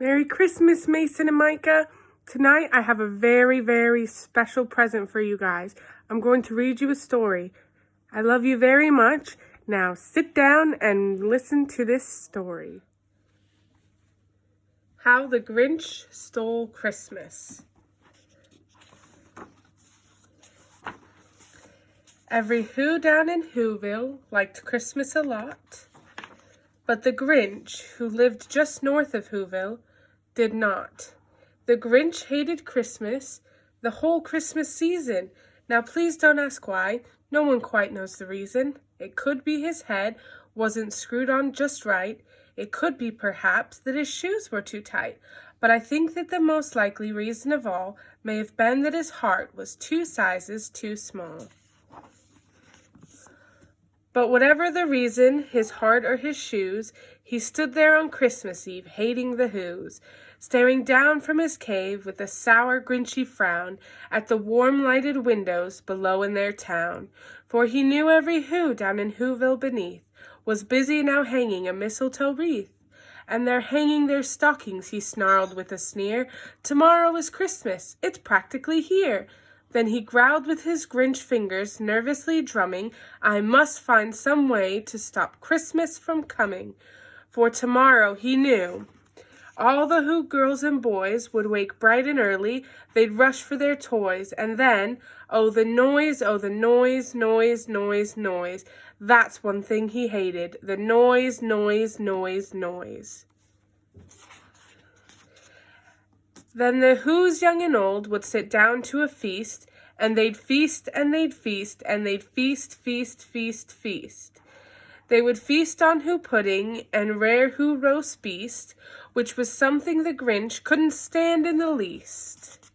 Merry Christmas, Mason and Micah. Tonight I have a very, very special present for you guys. I'm going to read you a story. I love you very much. Now sit down and listen to this story. How the Grinch Stole Christmas. Every Who down in Whoville liked Christmas a lot, but the Grinch, who lived just north of Whoville, did not. The Grinch hated Christmas, the whole Christmas season. Now please don't ask why. No one quite knows the reason. It could be his head wasn't screwed on just right. It could be perhaps that his shoes were too tight. But I think that the most likely reason of all may have been that his heart was 2 sizes too small. But whatever the reason, his heart or his shoes, he stood there on Christmas Eve, hating the Whos, staring down from his cave with a sour, grinchy frown at the warm lighted windows below in their town. For he knew every Who down in Whoville beneath was busy now hanging a mistletoe wreath. And they're hanging their stockings, he snarled with a sneer. Tomorrow is Christmas, it's practically here. Then he growled with his Grinch fingers, nervously drumming, I must find some way to stop Christmas from coming. For tomorrow, he knew, all the Who girls and boys would wake bright and early, they'd rush for their toys, and then, oh the noise, noise, noise, noise. That's one thing he hated, the noise, noise, noise, noise. Then the Whos young and old would sit down to a feast, and they'd feast, and they'd feast, and they'd feast, feast, feast, feast. They would feast on Who pudding and rare Who roast beast, which was something the Grinch couldn't stand in the least.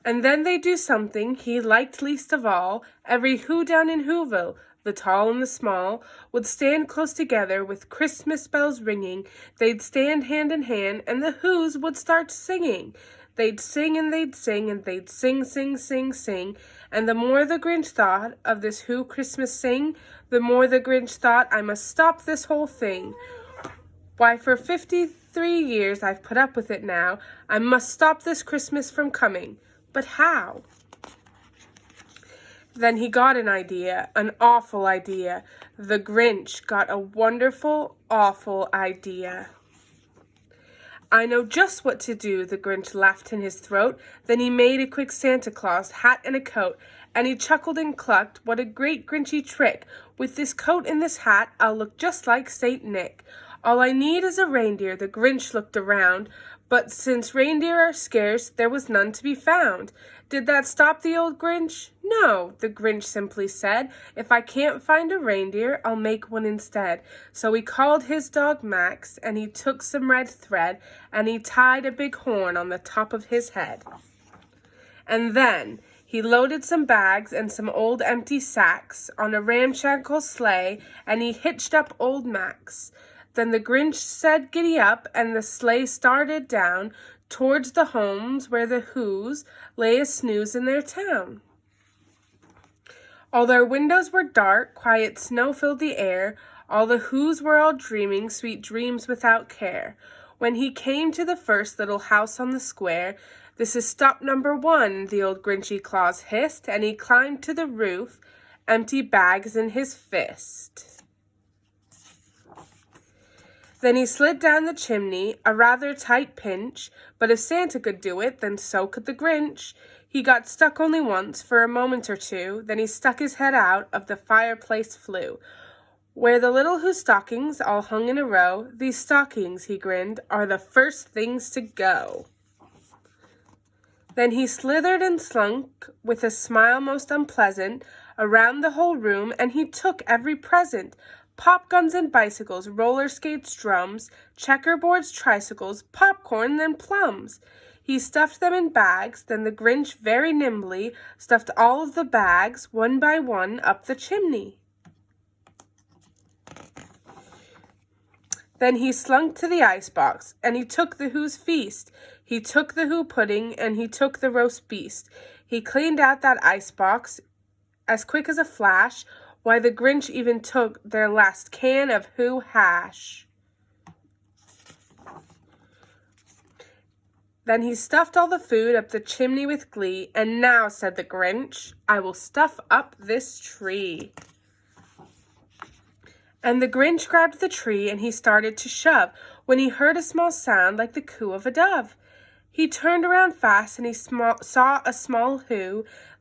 And then they'd do something he liked least of all. Every Who down in Whoville, the tall and the small, would stand close together with Christmas bells ringing. They'd stand hand in hand, and the Whos would start singing. They'd sing and they'd sing, and they'd sing, sing, sing, sing. And the more the Grinch thought of this Who Christmas sing, the more the Grinch thought, I must stop this whole thing. Why, for 53 years I've put up with it now. I must stop this Christmas from coming. But how? Then he got an idea, an awful idea. The Grinch got a wonderful, awful idea. I know just what to do, the Grinch laughed in his throat. Then he made a quick Santa Claus hat and a coat, and he chuckled and clucked, what a great Grinchy trick. With this coat and this hat, I'll look just like Saint Nick. All I need is a reindeer, the Grinch looked around, but since reindeer are scarce, there was none to be found. Did that stop the old Grinch? No, the Grinch simply said, if I can't find a reindeer, I'll make one instead. So he called his dog Max, and he took some red thread, and he tied a big horn on the top of his head. And then he loaded some bags and some old empty sacks on a ramshackle sleigh, and he hitched up old Max. Then the Grinch said, giddy up, and the sleigh started down towards the homes where the Whos lay a snooze in their town. All their windows were dark, quiet snow filled the air, all the Whos were all dreaming sweet dreams without care. When he came to the first little house on the square, this is stop number 1, the old Grinchy Claus hissed, and he climbed to the roof, empty bags in his fist. Then he slid down the chimney, a rather tight pinch, but if Santa could do it, then so could the Grinch. He got stuck only once, for a moment or two, then he stuck his head out of the fireplace flue, where the little Who stockings all hung in a row. These stockings, he grinned, are the first things to go. Then he slithered and slunk, with a smile most unpleasant, around the whole room, and he took every present. Pop guns and bicycles, roller skates, drums, checkerboards, tricycles, popcorn, then plums. He stuffed them in bags, then the Grinch very nimbly stuffed all of the bags, one by one, up the chimney. Then he slunk to the icebox, and he took the Who's feast. He took the Who pudding, and he took the roast beast. He cleaned out that icebox as quick as a flash. Why, the Grinch even took their last can of Who hash. Then he stuffed all the food up the chimney with glee. "And now," said the Grinch, "I will stuff up this tree." And the Grinch grabbed the tree and he started to shove when he heard a small sound like the coo of a dove. He turned around fast and he saw a small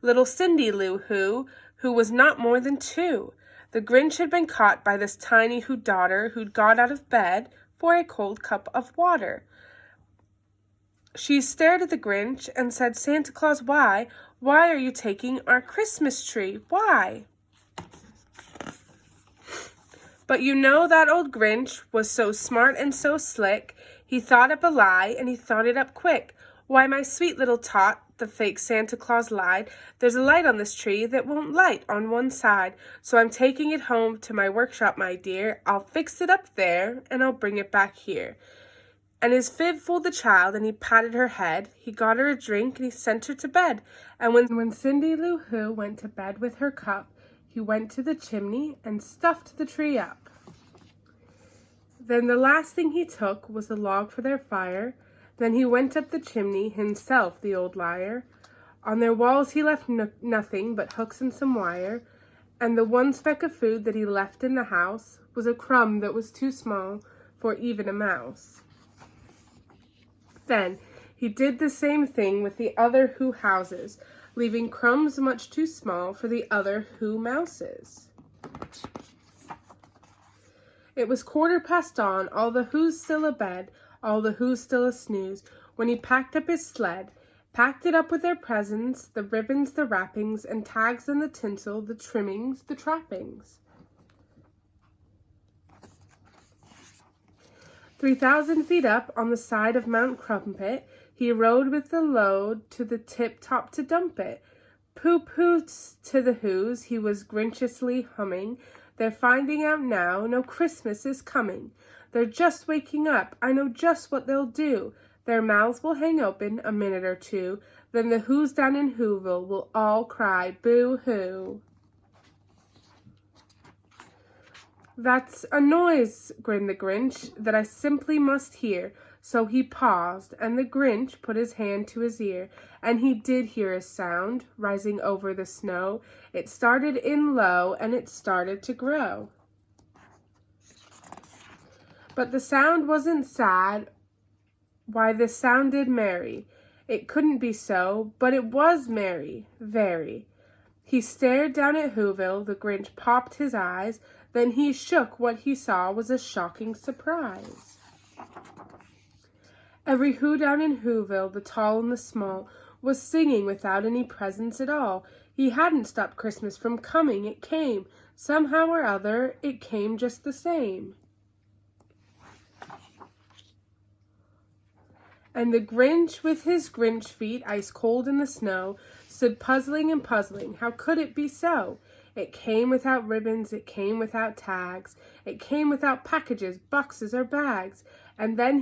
little Cindy Lou who was not more than 2. The Grinch had been caught by this tiny daughter who'd got out of bed for a cold cup of water. She stared at the Grinch and said, "Santa Claus, why are you taking our Christmas tree? Why?" But you know that old Grinch was so smart and so slick, he thought up a lie and he thought it up quick. "Why, my sweet little tot," the fake Santa Claus lied, "there's a light on this tree that won't light on one side. So I'm taking it home to my workshop, my dear. I'll fix it up there and I'll bring it back here." And his fib fooled the child and he patted her head. He got her a drink and he sent her to bed. And when Cindy Lou Who went to bed with her cup, he went to the chimney and stuffed the tree up. Then the last thing he took was the log for their fire. Then he went up the chimney himself, the old liar. On their walls he left nothing but hooks and some wire. And the one speck of food that he left in the house was a crumb that was too small for even a mouse. Then he did the same thing with the other Who houses, leaving crumbs much too small for the other Who mouses. It was 1:15, all the Who's still abed, all the Who's still a snooze, when he packed up his sled, packed it up with their presents, the ribbons, the wrappings, and tags and the tinsel, the trimmings, the trappings. 3,000 feet up on the side of Mount Crumpet, he rode with the load to the tip-top to dump it. Pooh-poohs to the Who's, he was grinchiously humming. "They're finding out now, no Christmas is coming. They're just waking up, I know just what they'll do. Their mouths will hang open a minute or two, then the Who's down in Whoville will all cry boo-hoo." "That's a noise," grinned the Grinch, "that I simply must hear." So he paused, and the Grinch put his hand to his ear, and he did hear a sound rising over the snow. It started in low, and it started to grow. But the sound wasn't sad. Why, this sounded merry. It couldn't be so, but it was merry, very. He stared down at Whoville, the Grinch popped his eyes, then he shook. What he saw was a shocking surprise. Every Who down in Whoville, the tall and the small, was singing without any presents at all. He hadn't stopped Christmas from coming, it came. Somehow or other, it came just the same. And the Grinch, with his Grinch feet ice cold in the snow, stood puzzling and puzzling. How could it be so? It came without ribbons, it came without tags, it came without packages, boxes, or bags. And then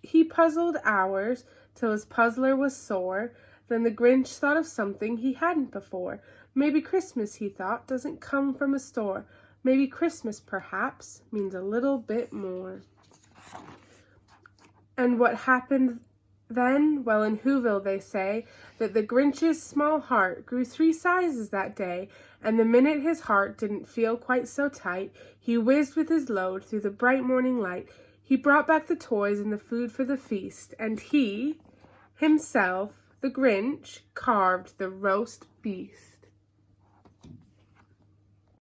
he puzzled hours till his puzzler was sore. Then the Grinch thought of something he hadn't before. Maybe Christmas, he thought, doesn't come from a store. Maybe Christmas, perhaps, means a little bit more. And what happened then? Well, in Whoville they say that the Grinch's small heart grew 3 sizes that day, and the minute his heart didn't feel quite so tight, he whizzed with his load through the bright morning light. He brought back the toys and the food for the feast, and he, himself, the Grinch, carved the roast beast.